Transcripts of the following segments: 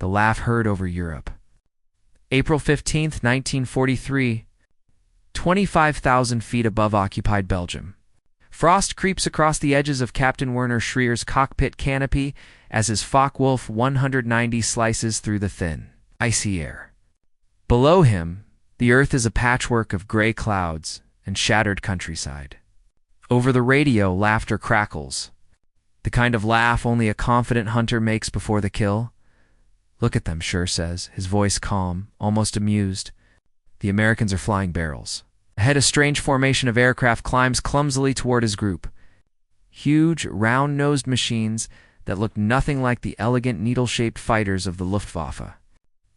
the laugh heard over Europe. April 15, 1943, 25,000 feet above occupied Belgium. Frost creeps across the edges of Captain Werner Schreyer's cockpit canopy as his Focke-Wulf 190 slices through the thin, icy air. Below him, the earth is a patchwork of gray clouds and shattered countryside. Over the radio, laughter crackles, the kind of laugh only a confident hunter makes before the kill. "Look at them," Schreur says, his voice calm, almost amused. "The Americans are flying barrels." Ahead, a strange formation of aircraft climbs clumsily toward his group. Huge, round-nosed machines that look nothing like the elegant needle-shaped fighters of the Luftwaffe.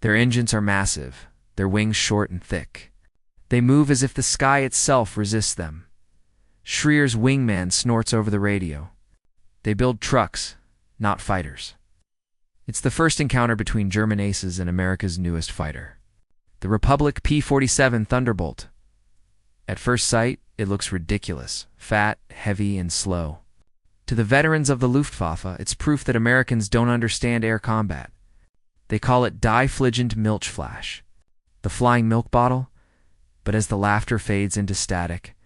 Their engines are massive, their wings short and thick. They move as if the sky itself resists them. Schreyer's wingman snorts over the radio. They build trucks, not fighters. It's the first encounter between German aces and America's newest fighter, the Republic P-47 Thunderbolt. At first sight, it looks ridiculous, fat, heavy, and slow. To the veterans of the Luftwaffe, it's proof that Americans don't understand air combat. They call it die-fligent Milchflash, the flying milk bottle, but as the laughter fades into static,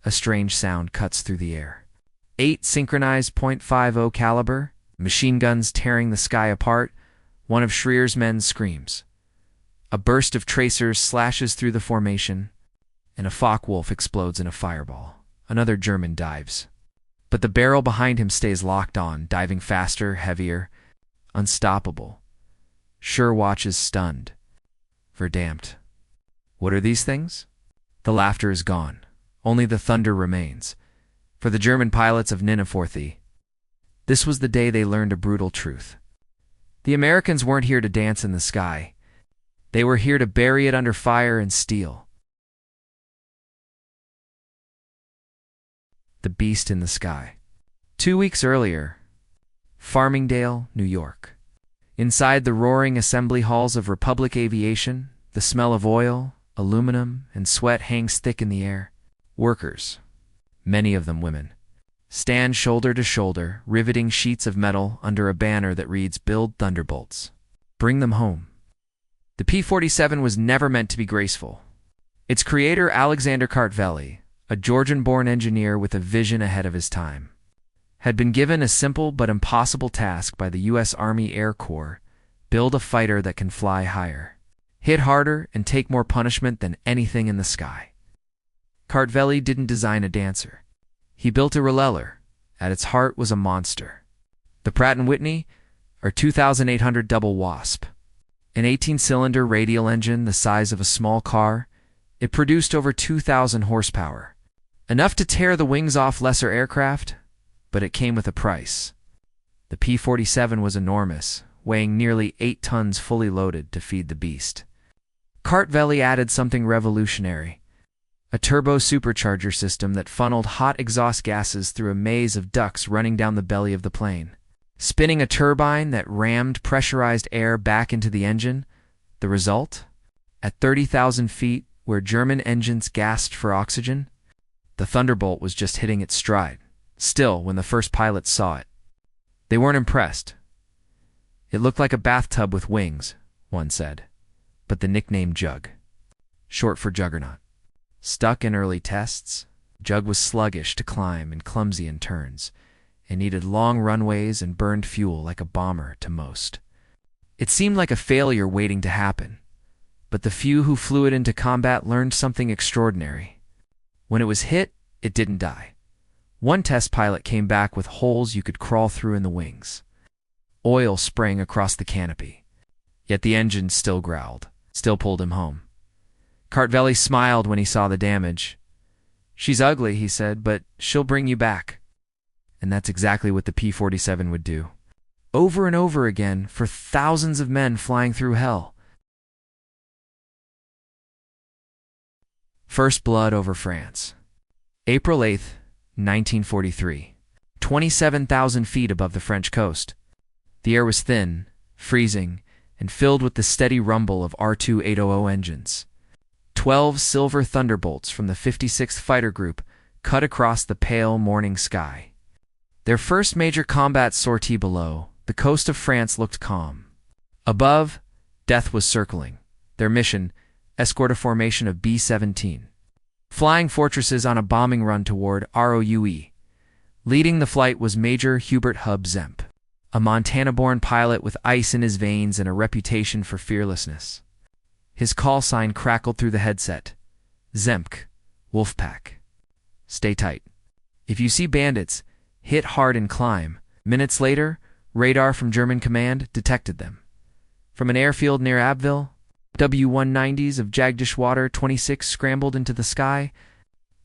a strange sound cuts through the air. 8 synchronized .50 caliber, machine guns tearing the sky apart. One of Schreyer's men screams. A burst of tracers slashes through the formation, and a Focke-Wulf explodes in a fireball. Another German dives. But the barrel behind him stays locked on, diving faster, heavier, unstoppable. Schreur watches stunned. Verdammt. What are these things? The laughter is gone. Only the thunder remains. For the German pilots of Ninneforthy, this was the day they learned a brutal truth. The Americans weren't here to dance in the sky. They were here to bury it under fire and steel. The beast in the sky. 2 weeks earlier, Farmingdale, New York. Inside the roaring assembly halls of Republic Aviation, the smell of oil, aluminum, and sweat hangs thick in the air. Workers, many of them women, stand shoulder to shoulder, riveting sheets of metal under a banner that reads, "Build Thunderbolts. Bring them home." The P-47 was never meant to be graceful. Its creator, Alexander Kartveli, a Georgian-born engineer with a vision ahead of his time, had been given a simple but impossible task by the U.S. Army Air Corps: build a fighter that can fly higher, hit harder, and take more punishment than anything in the sky. Kartveli didn't design a dancer. He built a Releller. At its heart was a monster. The Pratt & Whitney, or 2800 Double Wasp. An 18-cylinder radial engine the size of a small car, it produced over 2,000 horsepower. Enough to tear the wings off lesser aircraft, but it came with a price. The P-47 was enormous, weighing nearly 8 tons fully loaded to feed the beast. Kartveli added something revolutionary: a turbo supercharger system that funneled hot exhaust gases through a maze of ducts running down the belly of the plane, spinning a turbine that rammed pressurized air back into the engine. The result? At 30,000 feet, where German engines gasped for oxygen, the Thunderbolt was just hitting its stride. Still, when the first pilots saw it, they weren't impressed. "It looked like a bathtub with wings," one said, but the nickname Jug, short for Juggernaut. Stuck in early tests, Jug was sluggish to climb and clumsy in turns, and needed long runways and burned fuel like a bomber to most. It seemed like a failure waiting to happen, but the few who flew it into combat learned something extraordinary. When it was hit, it didn't die. One test pilot came back with holes you could crawl through in the wings. Oil sprang across the canopy. Yet the engine still growled, still pulled him home. Kartveli smiled when he saw the damage. "She's ugly," he said, "but she'll bring you back." And that's exactly what the P-47 would do. Over and over again, for thousands of men flying through hell. First blood over France. April 8th, 1943. 27,000 feet above the French coast. The air was thin, freezing, and filled with the steady rumble of R2-800 engines. 12 silver Thunderbolts from the 56th Fighter Group cut across the pale morning sky. Their first major combat sortie below, the coast of France looked calm. Above, death was circling. Their mission, escort a formation of B-17. Flying fortresses on a bombing run toward ROUE. Leading the flight was Major Hubert Hub Zemp, a Montana-born pilot with ice in his veins and a reputation for fearlessness. His call sign crackled through the headset. Zemk, Wolfpack. Stay tight. If you see bandits, hit hard and climb. Minutes later, radar from German command detected them. From an airfield near Abbeville, W-190s of Jagdishwater 26 scrambled into the sky.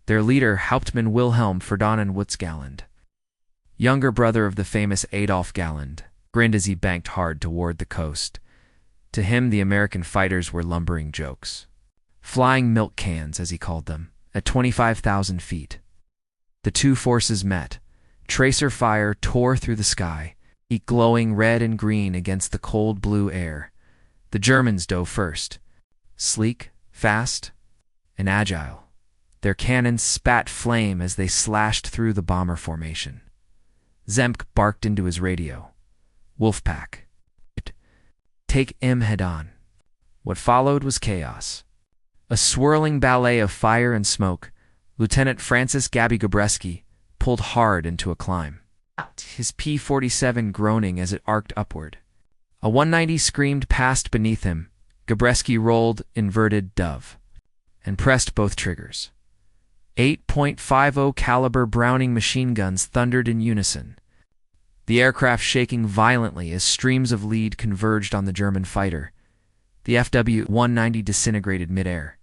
Their leader, Hauptmann Wilhelm Ferdinand Wutzgalland, younger brother of the famous Adolf Galland, grinned as he banked hard toward the coast. To him, the American fighters were lumbering jokes. Flying milk cans, as he called them, at 25,000 feet. The two forces met. Tracer fire tore through the sky, glowing red and green against the cold blue air. The Germans dove first. Sleek, fast, and agile. Their cannons spat flame as they slashed through the bomber formation. Zemk barked into his radio. Wolfpack. Take him head-on. What followed was chaos. A swirling ballet of fire and smoke. Lieutenant Francis Gabby Gabreski pulled hard into a climb, his P-47 groaning as it arced upward. A 190 screamed past beneath him. Gabreski rolled inverted dove and pressed both triggers. 8.50 caliber Browning machine guns thundered in unison, the aircraft shaking violently as streams of lead converged on the German fighter. The FW-190 disintegrated midair,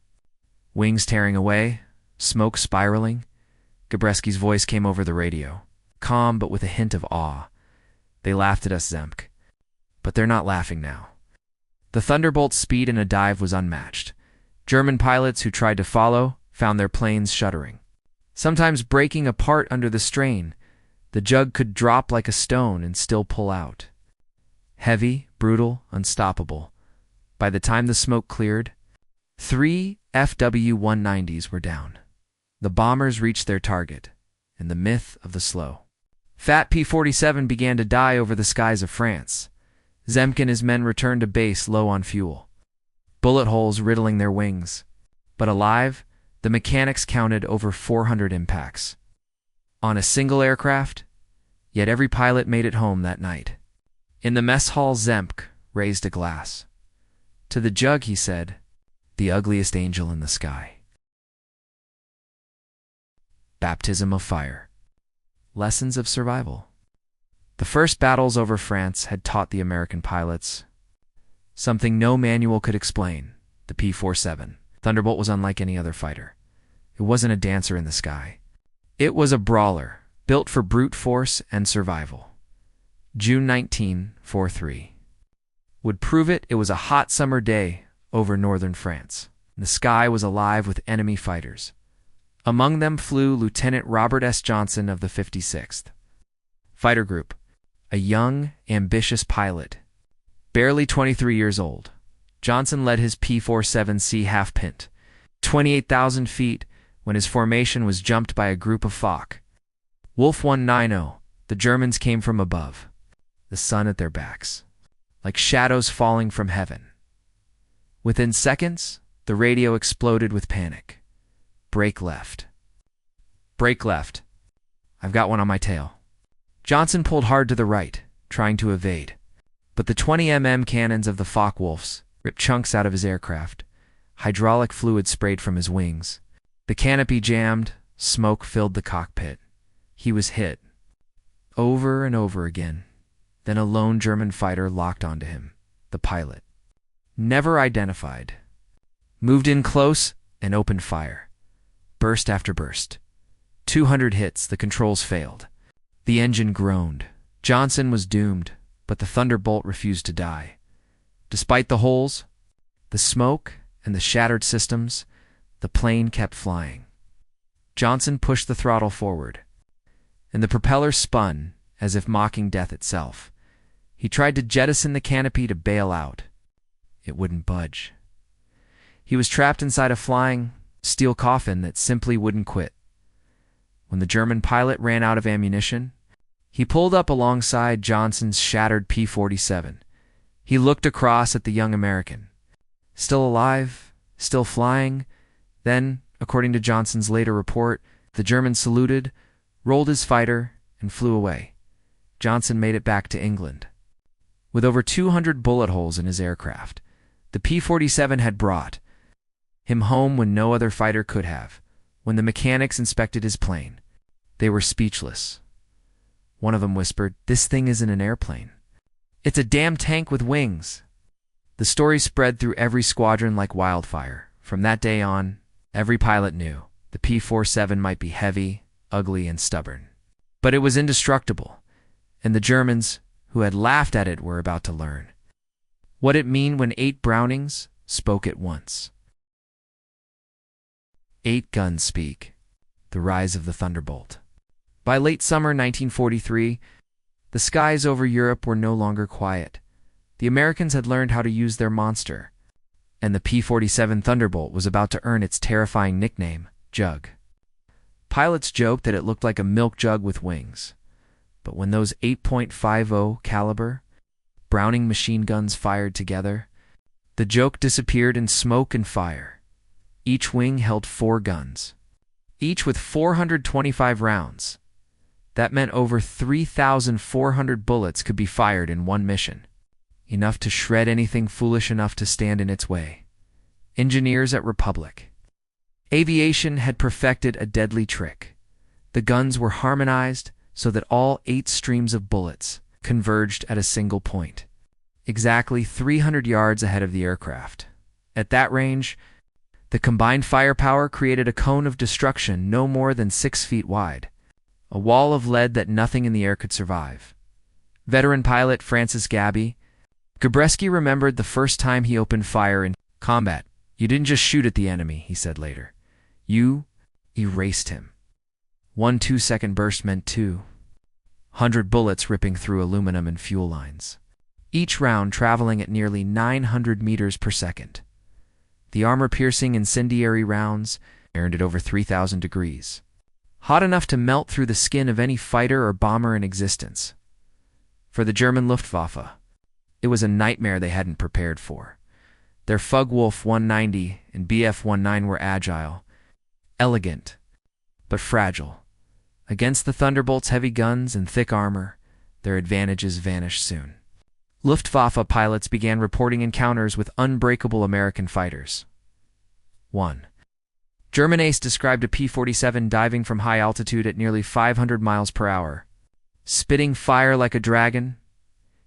wings tearing away, smoke spiraling. Gabreski's voice came over the radio, calm but with a hint of awe. They laughed at us, Zemk. But they're not laughing now. The Thunderbolt's speed in a dive was unmatched. German pilots who tried to follow found their planes shuddering, sometimes breaking apart under the strain. The jug could drop like a stone and still pull out. Heavy, brutal, unstoppable. By the time the smoke cleared, 3 FW-190s were down. The bombers reached their target, and the myth of the slow, fat P-47 began to die over the skies of France. Zemk and his men returned to base low on fuel, bullet holes riddling their wings. But alive, the mechanics counted over 400 impacts. On a single aircraft, yet every pilot made it home that night. In the mess hall, Zemk raised a glass. To the jug, he said, "The ugliest angel in the sky." Baptism of fire. Lessons of survival. The first battles over France had taught the American pilots something no manual could explain. The P-47 Thunderbolt was unlike any other fighter. It wasn't a dancer in the sky. It was a brawler, built for brute force and survival. June 1943 would prove it. It was a hot summer day over northern France. The sky was alive with enemy fighters. Among them flew Lieutenant Robert S. Johnson of the 56th Fighter Group, a young, ambitious pilot. Barely 23 years old, Johnson led his P-47C half-pint, 28,000 feet, when his formation was jumped by a group of Fock. Wolf 190, the Germans came from above, the sun at their backs, like shadows falling from heaven. Within seconds, the radio exploded with panic. Brake left. Brake left. I've got one on my tail. Johnson pulled hard to the right, trying to evade. But the 20 cannons of the Focke-Wulfs ripped chunks out of his aircraft. Hydraulic fluid sprayed from his wings. The canopy jammed. Smoke filled the cockpit. He was hit. Over and over again. Then a lone German fighter locked onto him. The pilot, never identified, moved in close and opened fire. Burst after burst. 200 hits, the controls failed. The engine groaned. Johnson was doomed, but the Thunderbolt refused to die. Despite the holes, the smoke, and the shattered systems, the plane kept flying. Johnson pushed the throttle forward, and the propeller spun as if mocking death itself. He tried to jettison the canopy to bail out. It wouldn't budge. He was trapped inside a flying steel coffin that simply wouldn't quit. When the German pilot ran out of ammunition, he pulled up alongside Johnson's shattered P-47. He looked across at the young American. Still alive, still flying. Then, according to Johnson's later report, the German saluted, rolled his fighter, and flew away. Johnson made it back to England. With over 200 bullet holes in his aircraft, the P-47 had brought him home when no other fighter could have. When the mechanics inspected his plane, they were speechless. One of them whispered, "This thing isn't an airplane. It's a damn tank with wings." The story spread through every squadron like wildfire. From that day on, every pilot knew the P-47 might be heavy, ugly, and stubborn, but it was indestructible, and the Germans, who had laughed at it, were about to learn what it meant when 8 Brownings spoke at once. 8 guns speak. The rise of the Thunderbolt. By late summer 1943, the skies over Europe were no longer quiet. The Americans had learned how to use their monster, and the P-47 Thunderbolt was about to earn its terrifying nickname, Jug. Pilots joked that it looked like a milk jug with wings. But when those 8.50 caliber Browning machine guns fired together, the joke disappeared in smoke and fire. Each wing held 4 guns, each with 425 rounds. That meant over 3,400 bullets could be fired in one mission, enough to shred anything foolish enough to stand in its way. Engineers at Republic Aviation had perfected a deadly trick. The guns were harmonized so that all 8 streams of bullets converged at a single point, exactly 300 yards ahead of the aircraft. At that range, the combined firepower created a cone of destruction no more than 6 feet wide, a wall of lead that nothing in the air could survive. Veteran pilot Francis Gabreski remembered the first time he opened fire in combat. "You didn't just shoot at the enemy," he said later. "You erased him." 1 2-second burst meant 200 bullets ripping through aluminum and fuel lines, each round traveling at nearly 900 meters per second. The armor-piercing incendiary rounds earned at over 3,000 degrees, hot enough to melt through the skin of any fighter or bomber in existence. For the German Luftwaffe, it was a nightmare they hadn't prepared for. Their Fugwolf 190 and Bf-19 were agile, elegant, but fragile. Against the Thunderbolt's heavy guns and thick armor, their advantages vanished soon. Luftwaffe pilots began reporting encounters with unbreakable American fighters. 1. German ace described a P-47 diving from high altitude at nearly 500 miles per hour, spitting fire like a dragon.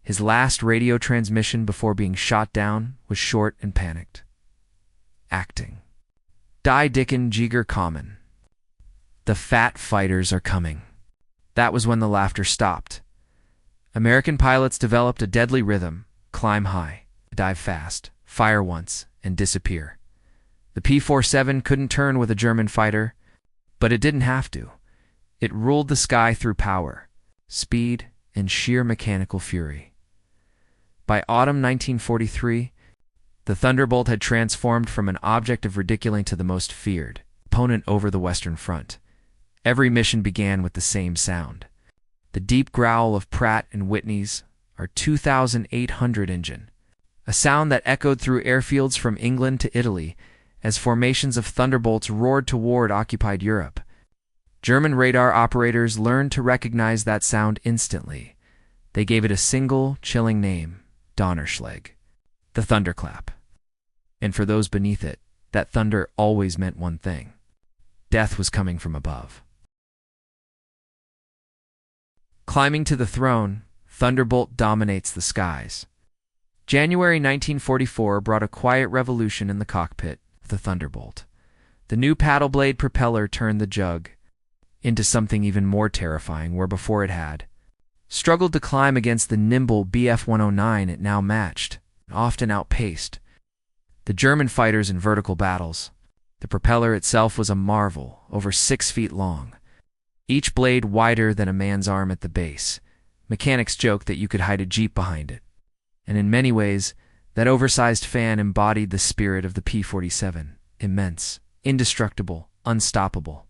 His last radio transmission before being shot down was short and panicked. Acting. Die Dicken Jiger Common. The fat fighters are coming. That was when the laughter stopped. American pilots developed a deadly rhythm: climb high, dive fast, fire once, and disappear. The P-47 couldn't turn with a German fighter, but it didn't have to. It ruled the sky through power, speed, and sheer mechanical fury. By autumn 1943, the Thunderbolt had transformed from an object of ridiculing to the most feared opponent over the Western Front. Every mission began with the same sound: the deep growl of Pratt & Whitney's R2800 engine, a sound that echoed through airfields from England to Italy as formations of Thunderbolts roared toward occupied Europe. German radar operators learned to recognize that sound instantly. They gave it a single, chilling name: Donnerschlag, the thunderclap. And for those beneath it, that thunder always meant one thing: death was coming from above. Climbing to the throne, Thunderbolt dominates the skies. January 1944 brought a quiet revolution in the cockpit of the Thunderbolt. The new paddle blade propeller turned the Jug into something even more terrifying, where before it had struggled to climb against the nimble Bf-109 it now matched, often outpaced the German fighters in vertical battles. The propeller itself was a marvel, over 6 feet long, each blade wider than a man's arm at the base. Mechanics joked that you could hide a Jeep behind it. And in many ways, that oversized fan embodied the spirit of the P-47: immense, indestructible, unstoppable.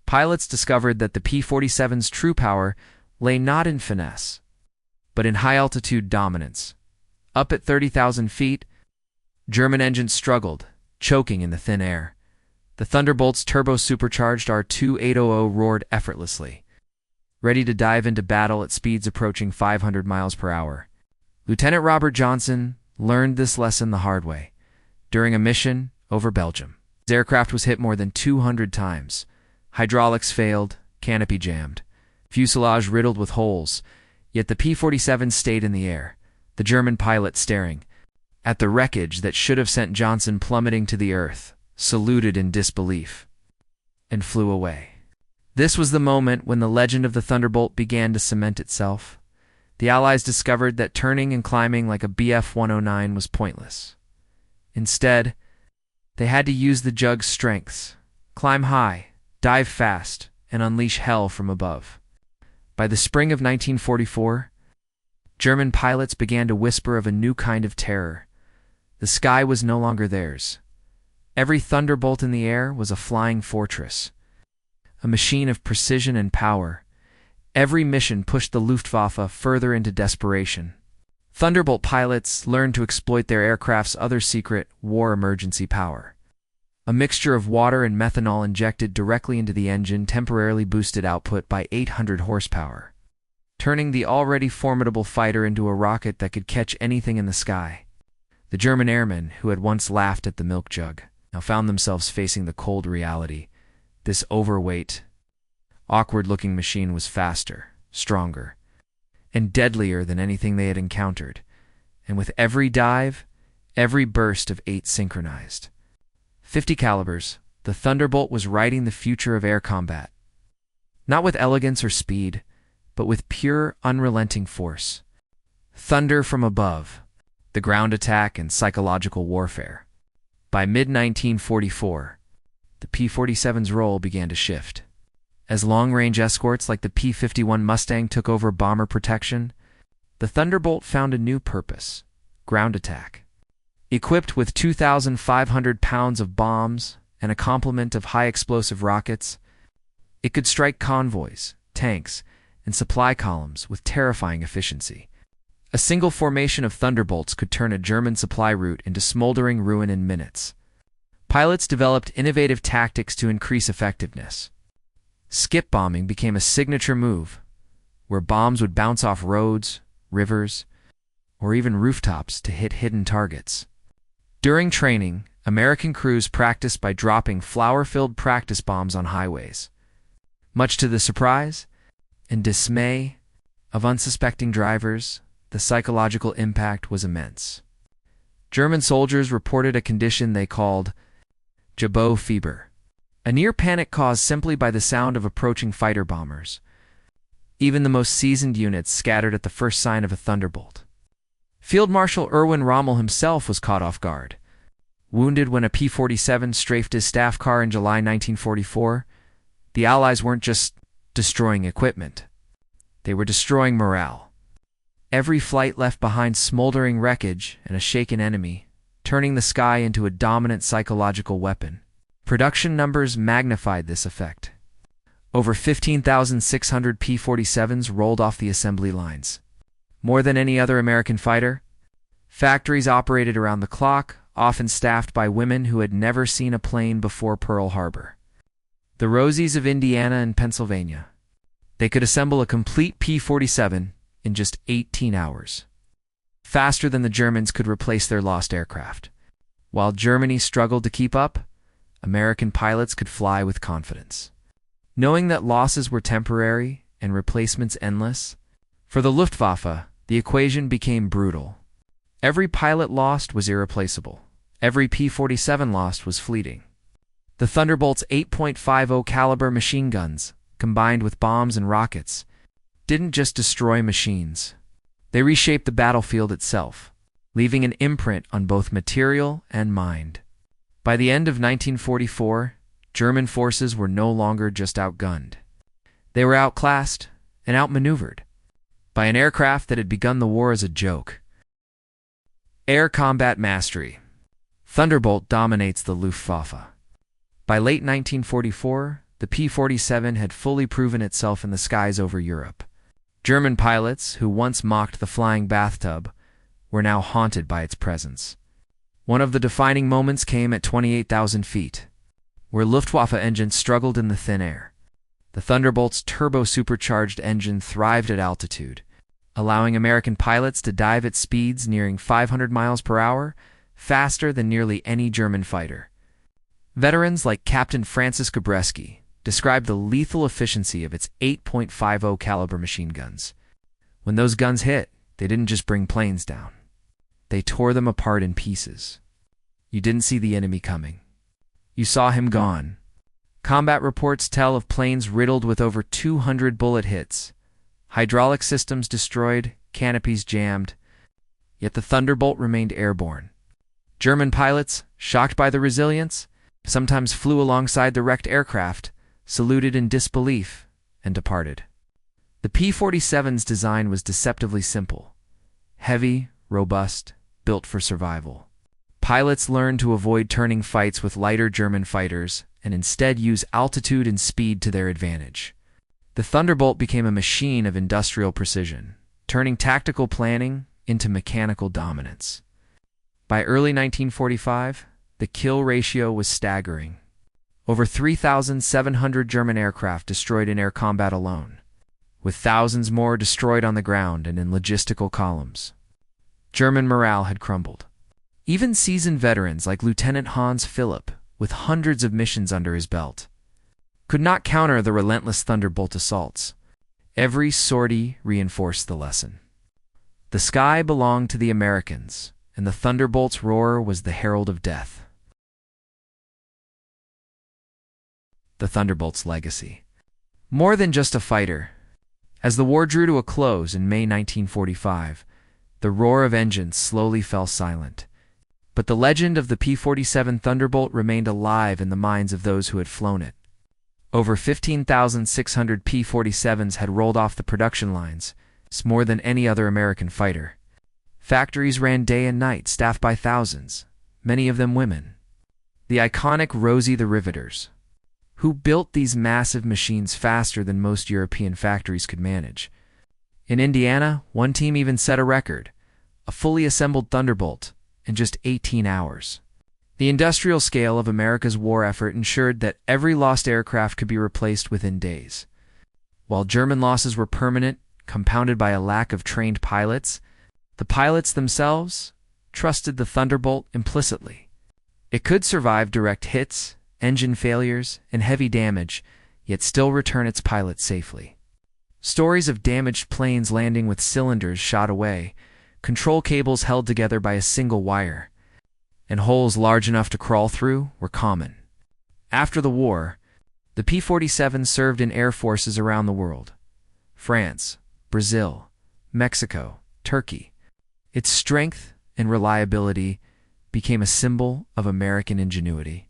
Pilots discovered that the P-47's true power lay not in finesse, but in high-altitude dominance. Up at 30,000 feet, German engines struggled, choking in the thin air. The Thunderbolt's turbo-supercharged R2800 roared effortlessly, ready to dive into battle at speeds approaching 500 miles per hour. Lieutenant Robert Johnson learned this lesson the hard way during a mission over Belgium. His aircraft was hit more than 200 times. Hydraulics failed, canopy jammed, fuselage riddled with holes, yet the P-47 stayed in the air, the German pilot staring at the wreckage that should have sent Johnson plummeting to the earth, saluted in disbelief, and flew away. This was the moment when the legend of the Thunderbolt began to cement itself. The Allies discovered that turning and climbing like a Bf-109 was pointless. Instead, they had to use the Jug's strengths, climb high, dive fast, and unleash hell from above. By the spring of 1944, German pilots began to whisper of a new kind of terror. The sky was no longer theirs. Every Thunderbolt in the air was a flying fortress, a machine of precision and power. Every mission pushed the Luftwaffe further into desperation. Thunderbolt pilots learned to exploit their aircraft's other secret, war emergency power. A mixture of water and methanol injected directly into the engine temporarily boosted output by 800 horsepower, turning the already formidable fighter into a rocket that could catch anything in the sky. The German airmen, who had once laughed at the milk jug, now found themselves facing the cold reality. This overweight, awkward-looking machine was faster, stronger, and deadlier than anything they had encountered, and with every dive, every burst of 8 synchronized 50 calibers, the Thunderbolt was writing the future of air combat. Not with elegance or speed, but with pure, unrelenting force. Thunder from above, the ground attack and psychological warfare. By mid-1944, the P-47's role began to shift. As long-range escorts like the P-51 Mustang took over bomber protection, the Thunderbolt found a new purpose: ground attack. Equipped with 2,500 pounds of bombs and a complement of high-explosive rockets, it could strike convoys, tanks, and supply columns with terrifying efficiency. A single formation of Thunderbolts could turn a German supply route into smoldering ruin in minutes. Pilots developed innovative tactics to increase effectiveness. Skip bombing became a signature move, where bombs would bounce off roads, rivers, or even rooftops to hit hidden targets. During training, American crews practiced by dropping flour-filled practice bombs on highways. Much to the surprise and dismay of unsuspecting drivers, the psychological impact was immense. German soldiers reported a condition they called Jabot fever, a near panic caused simply by the sound of approaching fighter bombers. Even the most seasoned units scattered at the first sign of a Thunderbolt. Field Marshal Erwin Rommel himself was caught off guard. Wounded when a P-47 strafed his staff car in July 1944, the Allies weren't just destroying equipment. They were destroying morale. Every flight left behind smoldering wreckage and a shaken enemy, turning the sky into a dominant psychological weapon. Production numbers magnified this effect. Over 15,600 P-47s rolled off the assembly lines. More than any other American fighter, factories operated around the clock, often staffed by women who had never seen a plane before Pearl Harbor. The Rosies of Indiana and Pennsylvania. They could assemble a complete P-47 in just 18 hours. Faster than the Germans could replace their lost aircraft. While Germany struggled to keep up, American pilots could fly with confidence, knowing that losses were temporary and replacements endless. For the Luftwaffe, the equation became brutal. Every pilot lost was irreplaceable. Every P-47 lost was fleeting. The Thunderbolt's 8.50 caliber machine guns, combined with bombs and rockets, didn't just destroy machines. They reshaped the battlefield itself, leaving an imprint on both material and mind. By the end of 1944, German forces were no longer just outgunned. They were outclassed and outmaneuvered by an aircraft that had begun the war as a joke. Air combat mastery. Thunderbolt dominates the Luftwaffe. By late 1944, the P-47 had fully proven itself in the skies over Europe. German pilots, who once mocked the flying bathtub, were now haunted by its presence. One of the defining moments came at 28,000 feet, where Luftwaffe engines struggled in the thin air. The Thunderbolt's turbo-supercharged engine thrived at altitude, allowing American pilots to dive at speeds nearing 500 miles per hour, faster than nearly any German fighter. Veterans like Captain Francis Gabreski described the lethal efficiency of its 8.50 caliber machine guns. When those guns hit, they didn't just bring planes down. They tore them apart in pieces. You didn't see the enemy coming. You saw him gone. Combat reports tell of planes riddled with over 200 bullet hits, hydraulic systems destroyed, canopies jammed, yet the Thunderbolt remained airborne. German pilots, shocked by the resilience, sometimes flew alongside the wrecked aircraft, saluted in disbelief, and departed. The P-47's design was deceptively simple. Heavy, robust, built for survival. Pilots learned to avoid turning fights with lighter German fighters and instead use altitude and speed to their advantage. The Thunderbolt became a machine of industrial precision, turning tactical planning into mechanical dominance. By early 1945, the kill ratio was staggering. Over 3,700 German aircraft destroyed in air combat alone, with thousands more destroyed on the ground and in logistical columns. German morale had crumbled. Even seasoned veterans like Lieutenant Hans Philipp, with hundreds of missions under his belt, could not counter the relentless Thunderbolt assaults. Every sortie reinforced the lesson. The sky belonged to the Americans, and the Thunderbolt's roar was the herald of death. The Thunderbolt's legacy. More than just a fighter. As the war drew to a close in May 1945, the roar of engines slowly fell silent. But the legend of the P-47 Thunderbolt remained alive in the minds of those who had flown it. Over 15,600 P-47s had rolled off the production lines, more than any other American fighter. Factories ran day and night, staffed by thousands, many of them women. The iconic Rosie the Riveters, who built these massive machines faster than most European factories could manage. In Indiana, one team even set a record, a fully assembled Thunderbolt, in just 18 hours. The industrial scale of America's war effort ensured that every lost aircraft could be replaced within days. While German losses were permanent, compounded by a lack of trained pilots, the pilots themselves trusted the Thunderbolt implicitly. It could survive direct hits, engine failures, and heavy damage, yet still return its pilots safely. Stories of damaged planes landing with cylinders shot away, control cables held together by a single wire, and holes large enough to crawl through were common. After the war, the P-47 served in air forces around the world: France, Brazil, Mexico, Turkey. Its strength and reliability became a symbol of American ingenuity,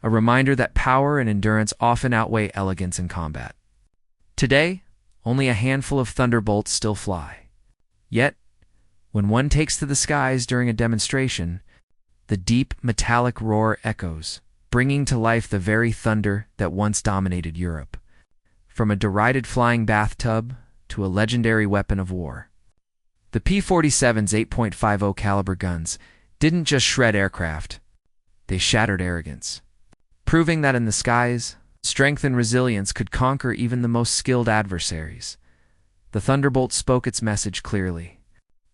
a reminder that power and endurance often outweigh elegance in combat. Today, only a handful of Thunderbolts still fly. Yet, when one takes to the skies during a demonstration, the deep metallic roar echoes, bringing to life the very thunder that once dominated Europe. From a derided flying bathtub to a legendary weapon of war. The P-47's 8.50 caliber guns didn't just shred aircraft, they shattered arrogance, proving that in the skies, strength and resilience could conquer even the most skilled adversaries. The Thunderbolt spoke its message clearly.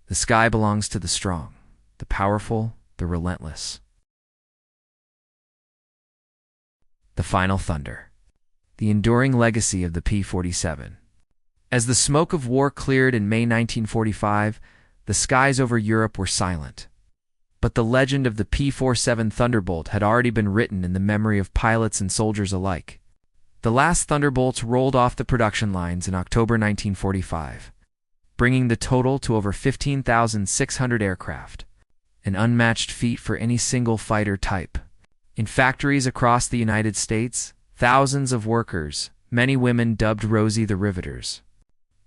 The sky belongs to the strong, the powerful, the relentless. The final thunder. The enduring legacy of the P-47. As the smoke of war cleared in May 1945, the skies over Europe were silent. But the legend of the P-47 Thunderbolt had already been written in the memory of pilots and soldiers alike. The last Thunderbolts rolled off the production lines in October 1945, bringing the total to over 15,600 aircraft, an unmatched feat for any single fighter type. In factories across the United States, thousands of workers, many women dubbed Rosie the Riveters,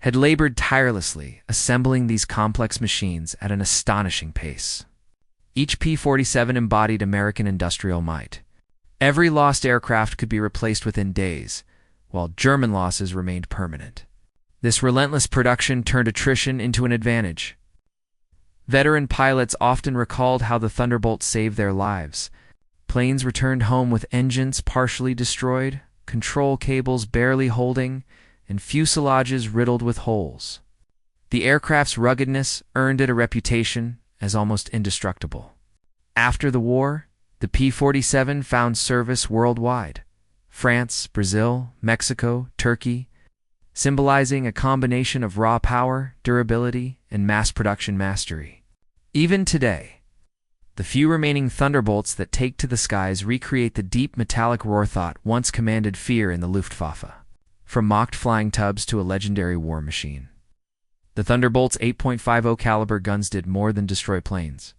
had labored tirelessly, assembling these complex machines at an astonishing pace. Each P-47 embodied American industrial might. Every lost aircraft could be replaced within days, while German losses remained permanent. This relentless production turned attrition into an advantage. Veteran pilots often recalled how the Thunderbolt saved their lives. Planes returned home with engines partially destroyed, control cables barely holding, and fuselages riddled with holes. The aircraft's ruggedness earned it a reputation as almost indestructible. After the war, the P-47 found service worldwide: France, Brazil, Mexico, Turkey, symbolizing a combination of raw power, durability, and mass production mastery. Even today, the few remaining Thunderbolts that take to the skies recreate the deep metallic roar that once commanded fear in the Luftwaffe. From mocked flying tubs to a legendary war machine, the Thunderbolt's 8.50 caliber guns did more than destroy planes.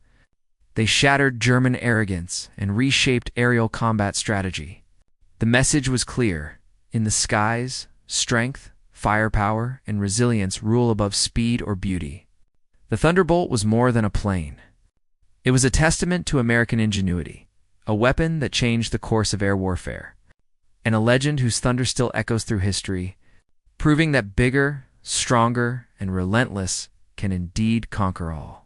They shattered German arrogance and reshaped aerial combat strategy. The message was clear: in the skies, strength, firepower, and resilience rule above speed or beauty. The Thunderbolt was more than a plane. It was a testament to American ingenuity, a weapon that changed the course of air warfare, and a legend whose thunder still echoes through history, proving that bigger, stronger, and relentless can indeed conquer all.